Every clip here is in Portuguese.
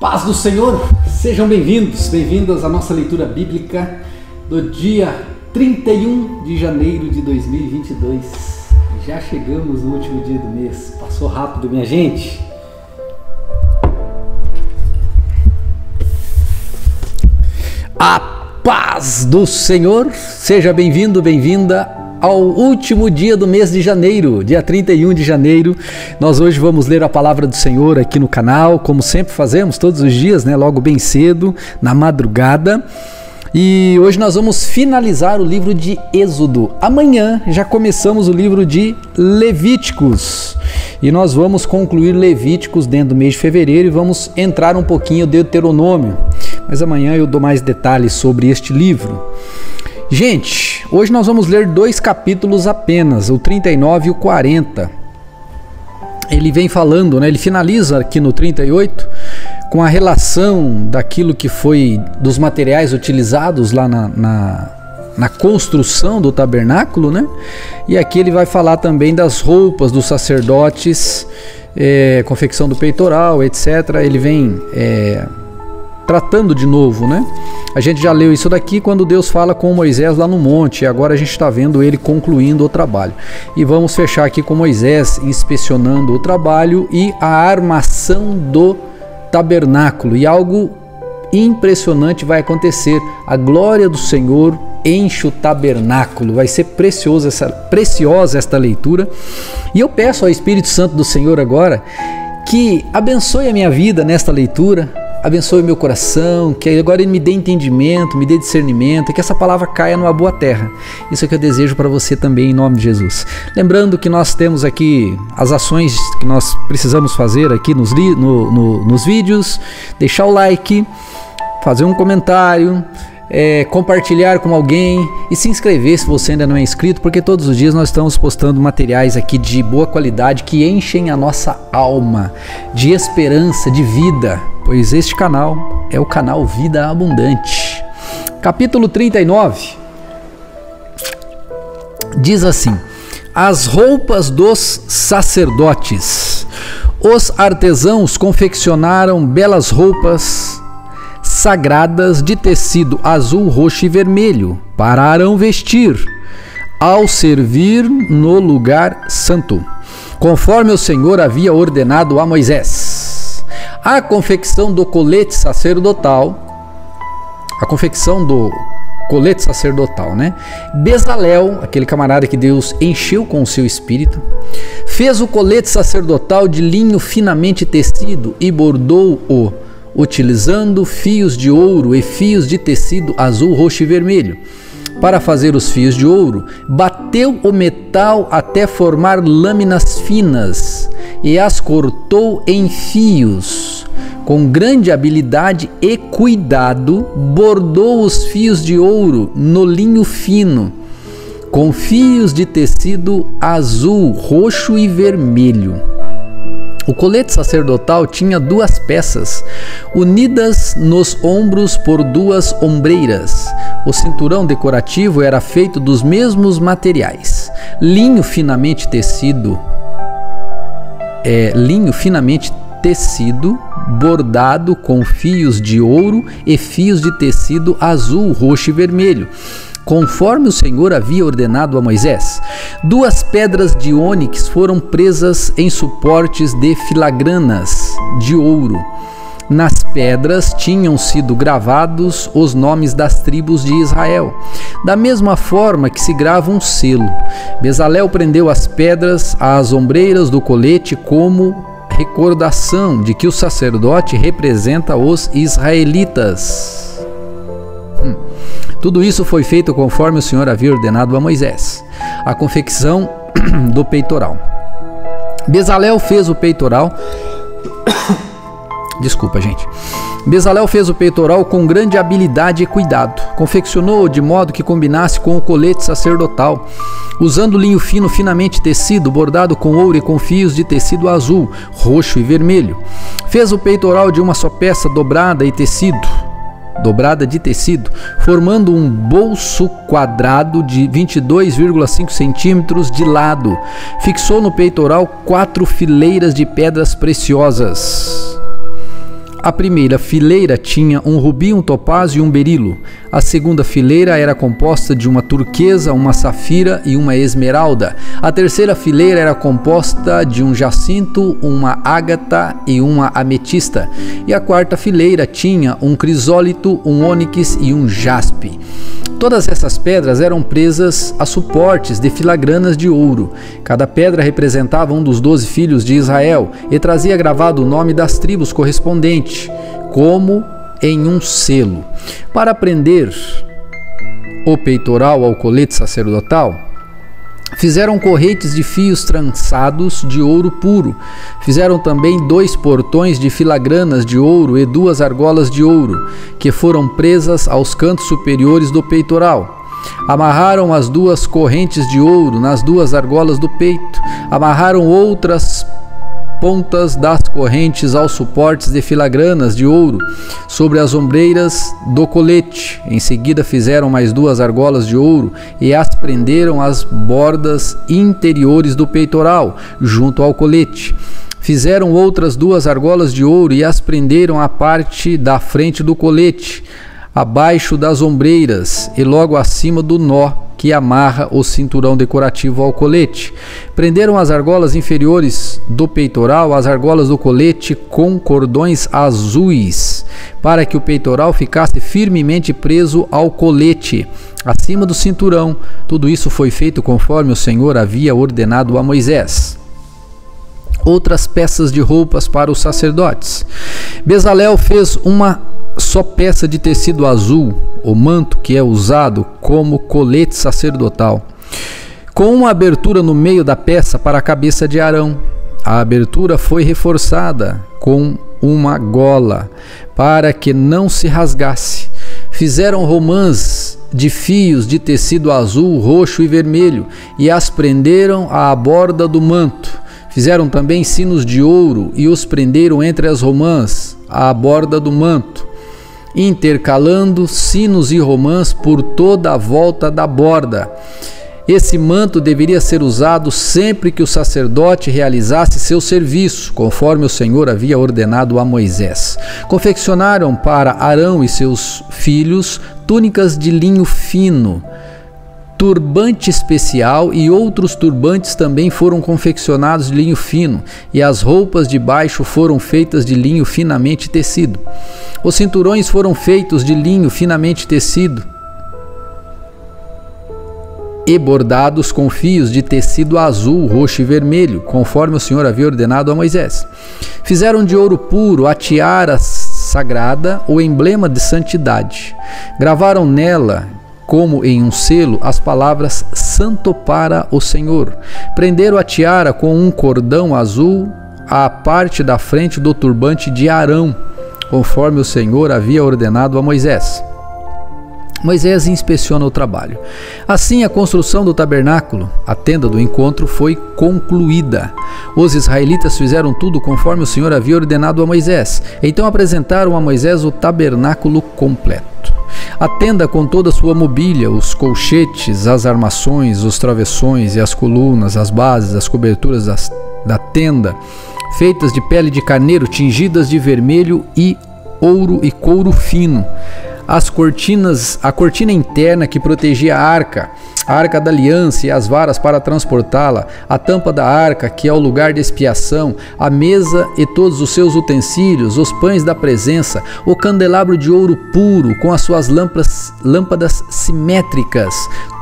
Paz do Senhor, sejam bem-vindos, bem-vindas à nossa leitura bíblica do dia 31 de janeiro de 2022. Já chegamos no último dia do mês, passou rápido, minha gente. A paz do Senhor, seja bem-vindo, bem-vinda ao último dia do mês de janeiro, dia 31 de janeiro. Nós hoje vamos ler a palavra do Senhor aqui no canal, como sempre fazemos todos os dias, né? Logo bem cedo, na madrugada. E hoje nós vamos finalizar o livro de Êxodo. Amanhã já começamos o livro de Levíticos. E nós vamos concluir Levíticos dentro do mês de fevereiro e vamos entrar um pouquinho em Deuteronômio. Mas amanhã eu dou mais detalhes sobre este livro. Gente, hoje nós vamos ler 2 capítulos apenas, o 39 e o 40. Ele vem falando, né? Ele finaliza aqui no 38 com a relação daquilo que foi dos materiais utilizados lá na construção do tabernáculo, né? E aqui ele vai falar também das roupas dos sacerdotes, confecção do peitoral, etc. Ele vem tratando de novo, né? A gente já leu isso daqui quando Deus fala com Moisés lá no monte, e agora a gente está vendo ele concluindo o trabalho. E vamos fechar aqui com Moisés inspecionando o trabalho e a armação do tabernáculo. E algo impressionante vai acontecer. A glória do Senhor enche o tabernáculo. Vai ser preciosa esta leitura. E eu peço ao Espírito Santo do Senhor agora que abençoe a minha vida nesta leitura, abençoe meu coração, que agora ele me dê entendimento, me dê discernimento, e que essa palavra caia numa boa terra. Isso é o que eu desejo para você também, em nome de Jesus. Lembrando que nós temos aqui as ações que nós precisamos fazer aqui nos vídeos, deixar o like, fazer um comentário, compartilhar com alguém e se inscrever se você ainda não é inscrito, porque todos os dias nós estamos postando materiais aqui de boa qualidade que enchem a nossa alma de esperança, de vida, pois este canal é o canal Vida Abundante. Capítulo 39 diz assim: as roupas dos sacerdotes. Os artesãos confeccionaram belas roupas sagradas de tecido azul, roxo e vermelho para Arão vestir ao servir no lugar santo, conforme o Senhor havia ordenado a Moisés. A confecção do colete sacerdotal, né? Bezalel, aquele camarada que Deus encheu com o seu espírito, fez o colete sacerdotal de linho finamente tecido e bordou-o utilizando fios de ouro e fios de tecido azul, roxo e vermelho. Para fazer os fios de ouro, bateu o metal até formar lâminas finas e as cortou em fios. Com grande habilidade e cuidado, bordou os fios de ouro no linho fino, com fios de tecido azul, roxo e vermelho. O colete sacerdotal tinha 2 peças, unidas nos ombros por 2 ombreiras. O cinturão decorativo era feito dos mesmos materiais. Linho finamente tecido, bordado com fios de ouro e fios de tecido azul, roxo e vermelho, conforme o Senhor havia ordenado a Moisés. 2 pedras de ônix foram presas em suportes de filagranas de ouro. Nas pedras tinham sido gravados os nomes das tribos de Israel, da mesma forma que se grava um selo. Bezalel prendeu as pedras às ombreiras do colete como recordação de que o sacerdote representa os israelitas. Tudo isso foi feito conforme o Senhor havia ordenado a Moisés. A confecção do peitoral. Bezalel fez o peitoral. Desculpa, gente. Bezalel fez o peitoral com grande habilidade e cuidado. Confeccionou-o de modo que combinasse com o colete sacerdotal, usando linho fino finamente tecido, bordado com ouro e com fios de tecido azul, roxo e vermelho. Fez o peitoral de uma só peça dobrada de tecido, formando um bolso quadrado de 22,5 centímetros de lado. Fixou no peitoral 4 fileiras de pedras preciosas. A primeira fileira tinha um rubi, um topázio e um berilo. A segunda fileira era composta de uma turquesa, uma safira e uma esmeralda. A terceira fileira era composta de um jacinto, uma ágata e uma ametista. E a quarta fileira tinha um crisólito, um ônix e um jaspe. Todas essas pedras eram presas a suportes de filagranas de ouro. Cada pedra representava um dos 12 filhos de Israel e trazia gravado o nome das tribos correspondentes, como em um selo. Para prender o peitoral ao colete sacerdotal, fizeram correntes de fios trançados de ouro puro. Fizeram também 2 portões de filagranas de ouro e 2 argolas de ouro, que foram presas aos cantos superiores do peitoral. Amarraram as 2 correntes de ouro nas 2 argolas do peito. Amarraram outras pontas das correntes aos suportes de filagranas de ouro sobre as ombreiras do colete. Em seguida fizeram mais 2 argolas de ouro e as prenderam às bordas interiores do peitoral, junto ao colete. Fizeram outras 2 argolas de ouro e as prenderam à parte da frente do colete, abaixo das ombreiras e logo acima do nó que amarra o cinturão decorativo ao colete. Prenderam as argolas inferiores do peitoral às argolas do colete com cordões azuis, para que o peitoral ficasse firmemente preso ao colete, acima do cinturão. Tudo isso foi feito conforme o Senhor havia ordenado a Moisés. Outras peças de roupas para os sacerdotes. Bezalel fez uma só peça de tecido azul, o manto que é usado como colete sacerdotal, com uma abertura no meio da peça para a cabeça de Arão. A abertura foi reforçada com uma gola para que não se rasgasse. Fizeram romãs de fios de tecido azul, roxo e vermelho e as prenderam à borda do manto. Fizeram também sinos de ouro e os prenderam entre as romãs à borda do manto, intercalando sinos e romãs por toda a volta da borda. Esse manto deveria ser usado sempre que o sacerdote realizasse seu serviço, conforme o Senhor havia ordenado a Moisés. Confeccionaram para Arão e seus filhos túnicas de linho fino, turbante especial e outros turbantes também foram confeccionados de linho fino, e as roupas de baixo foram feitas de linho finamente tecido. Os cinturões foram feitos de linho finamente tecido e bordados com fios de tecido azul, roxo e vermelho, conforme o Senhor havia ordenado a Moisés. Fizeram de ouro puro a tiara sagrada, o emblema de santidade. Gravaram nela, como em um selo, as palavras Santo para o Senhor. Prenderam a tiara com um cordão azul à parte da frente do turbante de Arão, conforme o Senhor havia ordenado a Moisés. Moisés inspeciona o trabalho. Assim, a construção do tabernáculo, a tenda do encontro, foi concluída. Os israelitas fizeram tudo conforme o Senhor havia ordenado a Moisés. Então apresentaram a Moisés o tabernáculo completo. A tenda com toda a sua mobília, os colchetes, as armações, os travessões e as colunas, as bases, as coberturas da tenda, feitas de pele de carneiro, tingidas de vermelho e ouro e couro fino. As cortinas, a cortina interna que protegia a arca da aliança e as varas para transportá-la, a tampa da arca, que é o lugar de expiação, a mesa e todos os seus utensílios, os pães da presença, o candelabro de ouro puro com as suas lâmpadas simétricas,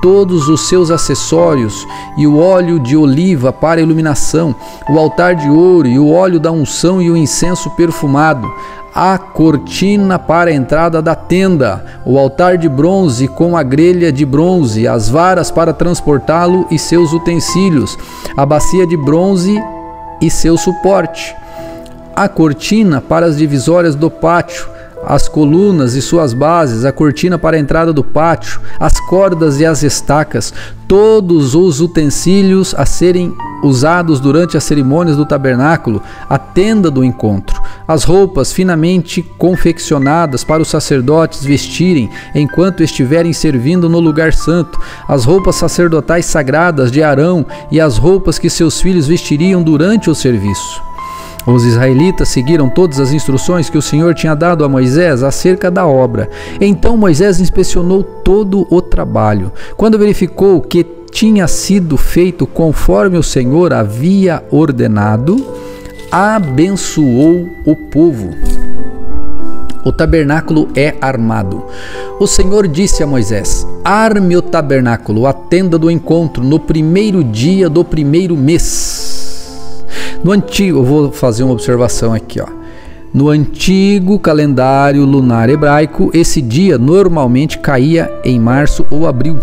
todos os seus acessórios e o óleo de oliva para iluminação, o altar de ouro e o óleo da unção e o incenso perfumado, a cortina para a entrada da tenda, o altar de bronze com a grelha de bronze, as varas para transportá-lo e seus utensílios, a bacia de bronze e seu suporte, a cortina para as divisórias do pátio, as colunas e suas bases, a cortina para a entrada do pátio, as cordas e as estacas, todos os utensílios a serem usados durante as cerimônias do tabernáculo, a tenda do encontro, as roupas finamente confeccionadas para os sacerdotes vestirem enquanto estiverem servindo no lugar santo, as roupas sacerdotais sagradas de Arão e as roupas que seus filhos vestiriam durante o serviço. Os israelitas seguiram todas as instruções que o Senhor tinha dado a Moisés acerca da obra. Então Moisés inspecionou todo o trabalho. Quando verificou que tinha sido feito conforme o Senhor havia ordenado, abençoou o povo. O tabernáculo é armado. O Senhor disse a Moisés: arme o tabernáculo, a tenda do encontro, no primeiro dia do primeiro mês. No antigo, eu vou fazer uma observação aqui, ó. No antigo calendário lunar hebraico, esse dia normalmente caía em março ou abril.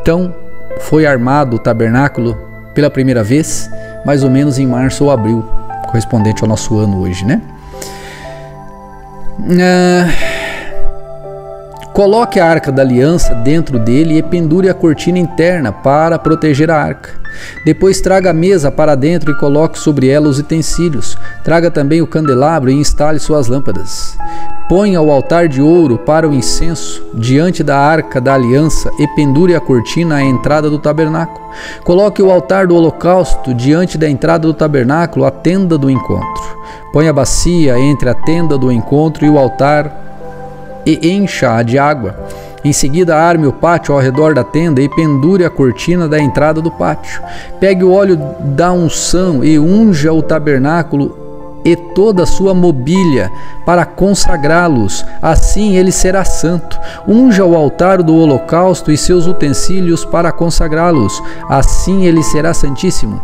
Então, foi armado o tabernáculo pela primeira vez, mais ou menos em março ou abril, correspondente ao nosso ano hoje, né? Coloque a arca da aliança dentro dele e pendure a cortina interna para proteger a arca. Depois traga a mesa para dentro e coloque sobre ela os utensílios. Traga também o candelabro e instale suas lâmpadas. Ponha o altar de ouro para o incenso diante da arca da aliança e pendure a cortina à entrada do tabernáculo. Coloque o altar do holocausto diante da entrada do tabernáculo, a tenda do encontro. Ponha a bacia entre a tenda do encontro e o altar e encha-a de água. Em seguida, arme o pátio ao redor da tenda e pendure a cortina da entrada do pátio. Pegue o óleo da unção e unja o tabernáculo e toda a sua mobília para consagrá-los. Assim ele será santo. Unja o altar do holocausto e seus utensílios para consagrá-los. Assim ele será santíssimo.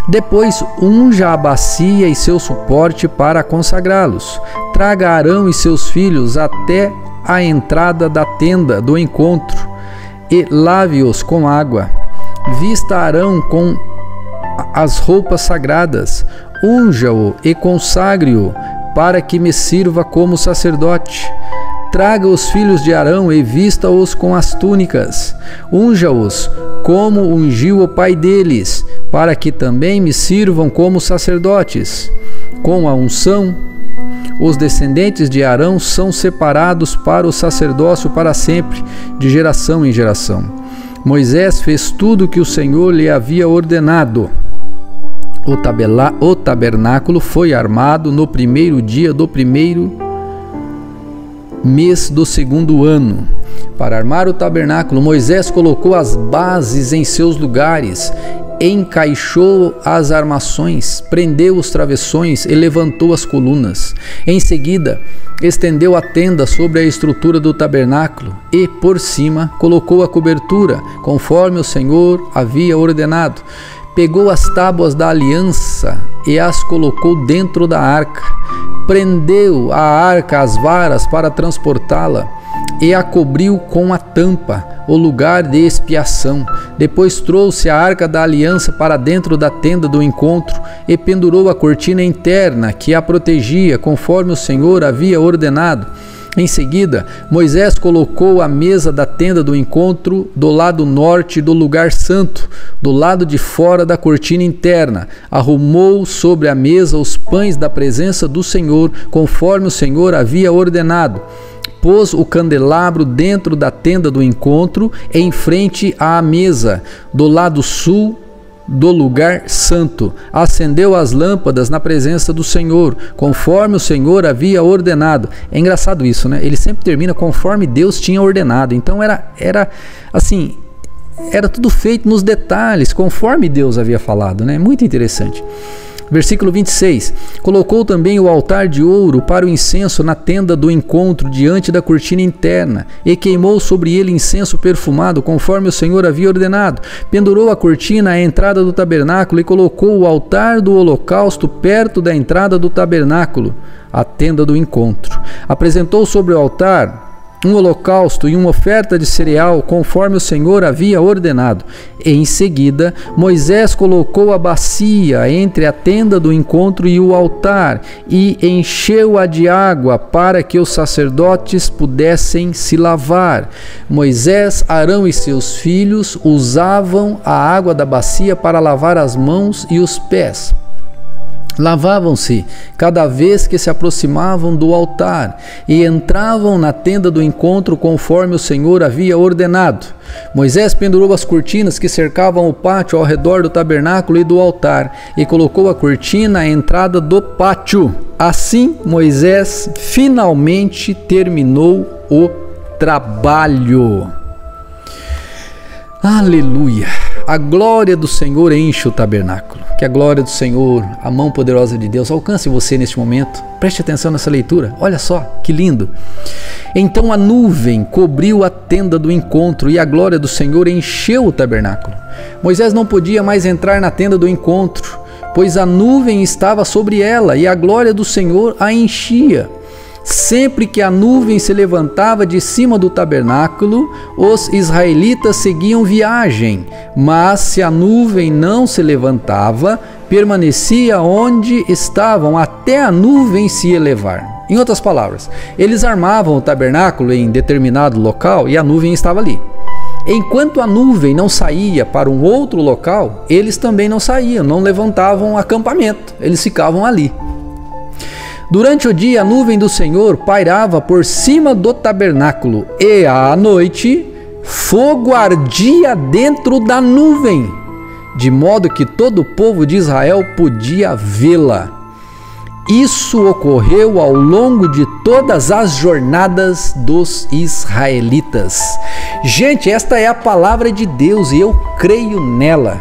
Depois, unja a bacia e seu suporte para consagrá-los. Traga Arão e seus filhos até a entrada da tenda do encontro e lave-os com água. Vista Arão com as roupas sagradas, unja-o e consagre-o para que me sirva como sacerdote. Traga os filhos de Arão e vista-os com as túnicas. Unja-os como ungiu o pai deles, para que também me sirvam como sacerdotes. Com a unção, os descendentes de Arão são separados para o sacerdócio para sempre, de geração em geração. Moisés fez tudo o que o Senhor lhe havia ordenado. O tabernáculo foi armado no primeiro dia do primeiro mês do segundo ano. Para armar o tabernáculo, Moisés colocou as bases em seus lugares, encaixou as armações, prendeu os travessões e levantou as colunas. Em seguida, estendeu a tenda sobre a estrutura do tabernáculo e, por cima, colocou a cobertura, conforme o Senhor havia ordenado. Pegou as tábuas da aliança e as colocou dentro da arca. Prendeu a arca às varas para transportá-la e a cobriu com a tampa, o lugar de expiação. Depois trouxe a arca da aliança para dentro da tenda do encontro e pendurou a cortina interna que a protegia, conforme o Senhor havia ordenado. Em seguida, Moisés colocou a mesa da tenda do encontro do lado norte do lugar santo, do lado de fora da cortina interna. Arrumou sobre a mesa os pães da presença do Senhor, conforme o Senhor havia ordenado. Pôs o candelabro dentro da tenda do encontro, em frente à mesa, do lado sul do lugar santo. Acendeu as lâmpadas na presença do Senhor, conforme o Senhor havia ordenado. É engraçado isso, né? Ele sempre termina conforme Deus tinha ordenado. Então era assim, era tudo feito nos detalhes, conforme Deus havia falado, né? Muito interessante. Versículo 26. Colocou também o altar de ouro para o incenso na tenda do encontro diante da cortina interna e queimou sobre ele incenso perfumado conforme o Senhor havia ordenado. Pendurou a cortina à entrada do tabernáculo e colocou o altar do holocausto perto da entrada do tabernáculo, a tenda do encontro. Apresentou sobre o altar um holocausto e uma oferta de cereal, conforme o Senhor havia ordenado. E em seguida, Moisés colocou a bacia entre a tenda do encontro e o altar, e encheu-a de água para que os sacerdotes pudessem se lavar. Moisés, Arão e seus filhos usavam a água da bacia para lavar as mãos e os pés. Lavavam-se cada vez que se aproximavam do altar e entravam na tenda do encontro conforme o Senhor havia ordenado. Moisés pendurou as cortinas que cercavam o pátio ao redor do tabernáculo e do altar e colocou a cortina à entrada do pátio. Assim, Moisés finalmente terminou o trabalho. Aleluia! A glória do Senhor enche o tabernáculo. Que a glória do Senhor, a mão poderosa de Deus, alcance você neste momento. Preste atenção nessa leitura. Olha só, que lindo. Então a nuvem cobriu a tenda do encontro e a glória do Senhor encheu o tabernáculo. Moisés não podia mais entrar na tenda do encontro, pois a nuvem estava sobre ela e a glória do Senhor a enchia. Sempre que a nuvem se levantava de cima do tabernáculo, os israelitas seguiam viagem, mas se a nuvem não se levantava, permanecia onde estavam até a nuvem se elevar. Em outras palavras, eles armavam o tabernáculo em determinado local e a nuvem estava ali. Enquanto a nuvem não saía para um outro local, eles também não saíam, não levantavam acampamento, eles ficavam ali. Durante o dia, a nuvem do Senhor pairava por cima do tabernáculo e à noite, fogo ardia dentro da nuvem, de modo que todo o povo de Israel podia vê-la. Isso ocorreu ao longo de todas as jornadas dos israelitas. Gente, esta é a palavra de Deus e eu creio nela.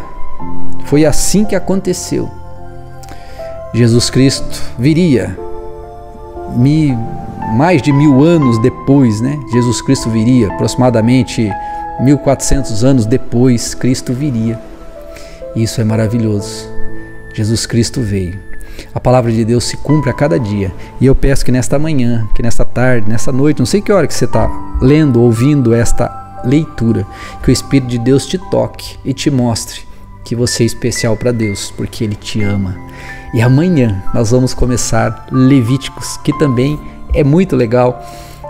Foi assim que aconteceu. Jesus Cristo viria mais de 1000 anos depois, né? Jesus Cristo viria, aproximadamente 1400 anos depois, Cristo viria. Isso é maravilhoso. Jesus Cristo veio. A palavra de Deus se cumpre a cada dia. E eu peço que nesta manhã, que nesta tarde, nessa noite, não sei que hora que você está lendo, ouvindo esta leitura, que o Espírito de Deus te toque e te mostre que você é especial para Deus, porque Ele te ama. E amanhã nós vamos começar Levíticos, que também é muito legal,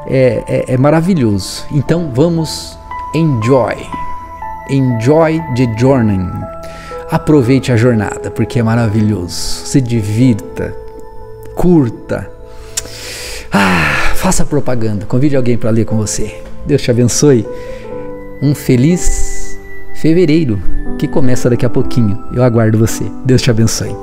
é maravilhoso. Então vamos enjoy the journey. Aproveite a jornada, porque é maravilhoso. Se divirta, curta, faça propaganda, convide alguém para ler com você. Deus te abençoe. Um feliz fevereiro que começa daqui a pouquinho. Eu aguardo você. Deus te abençoe.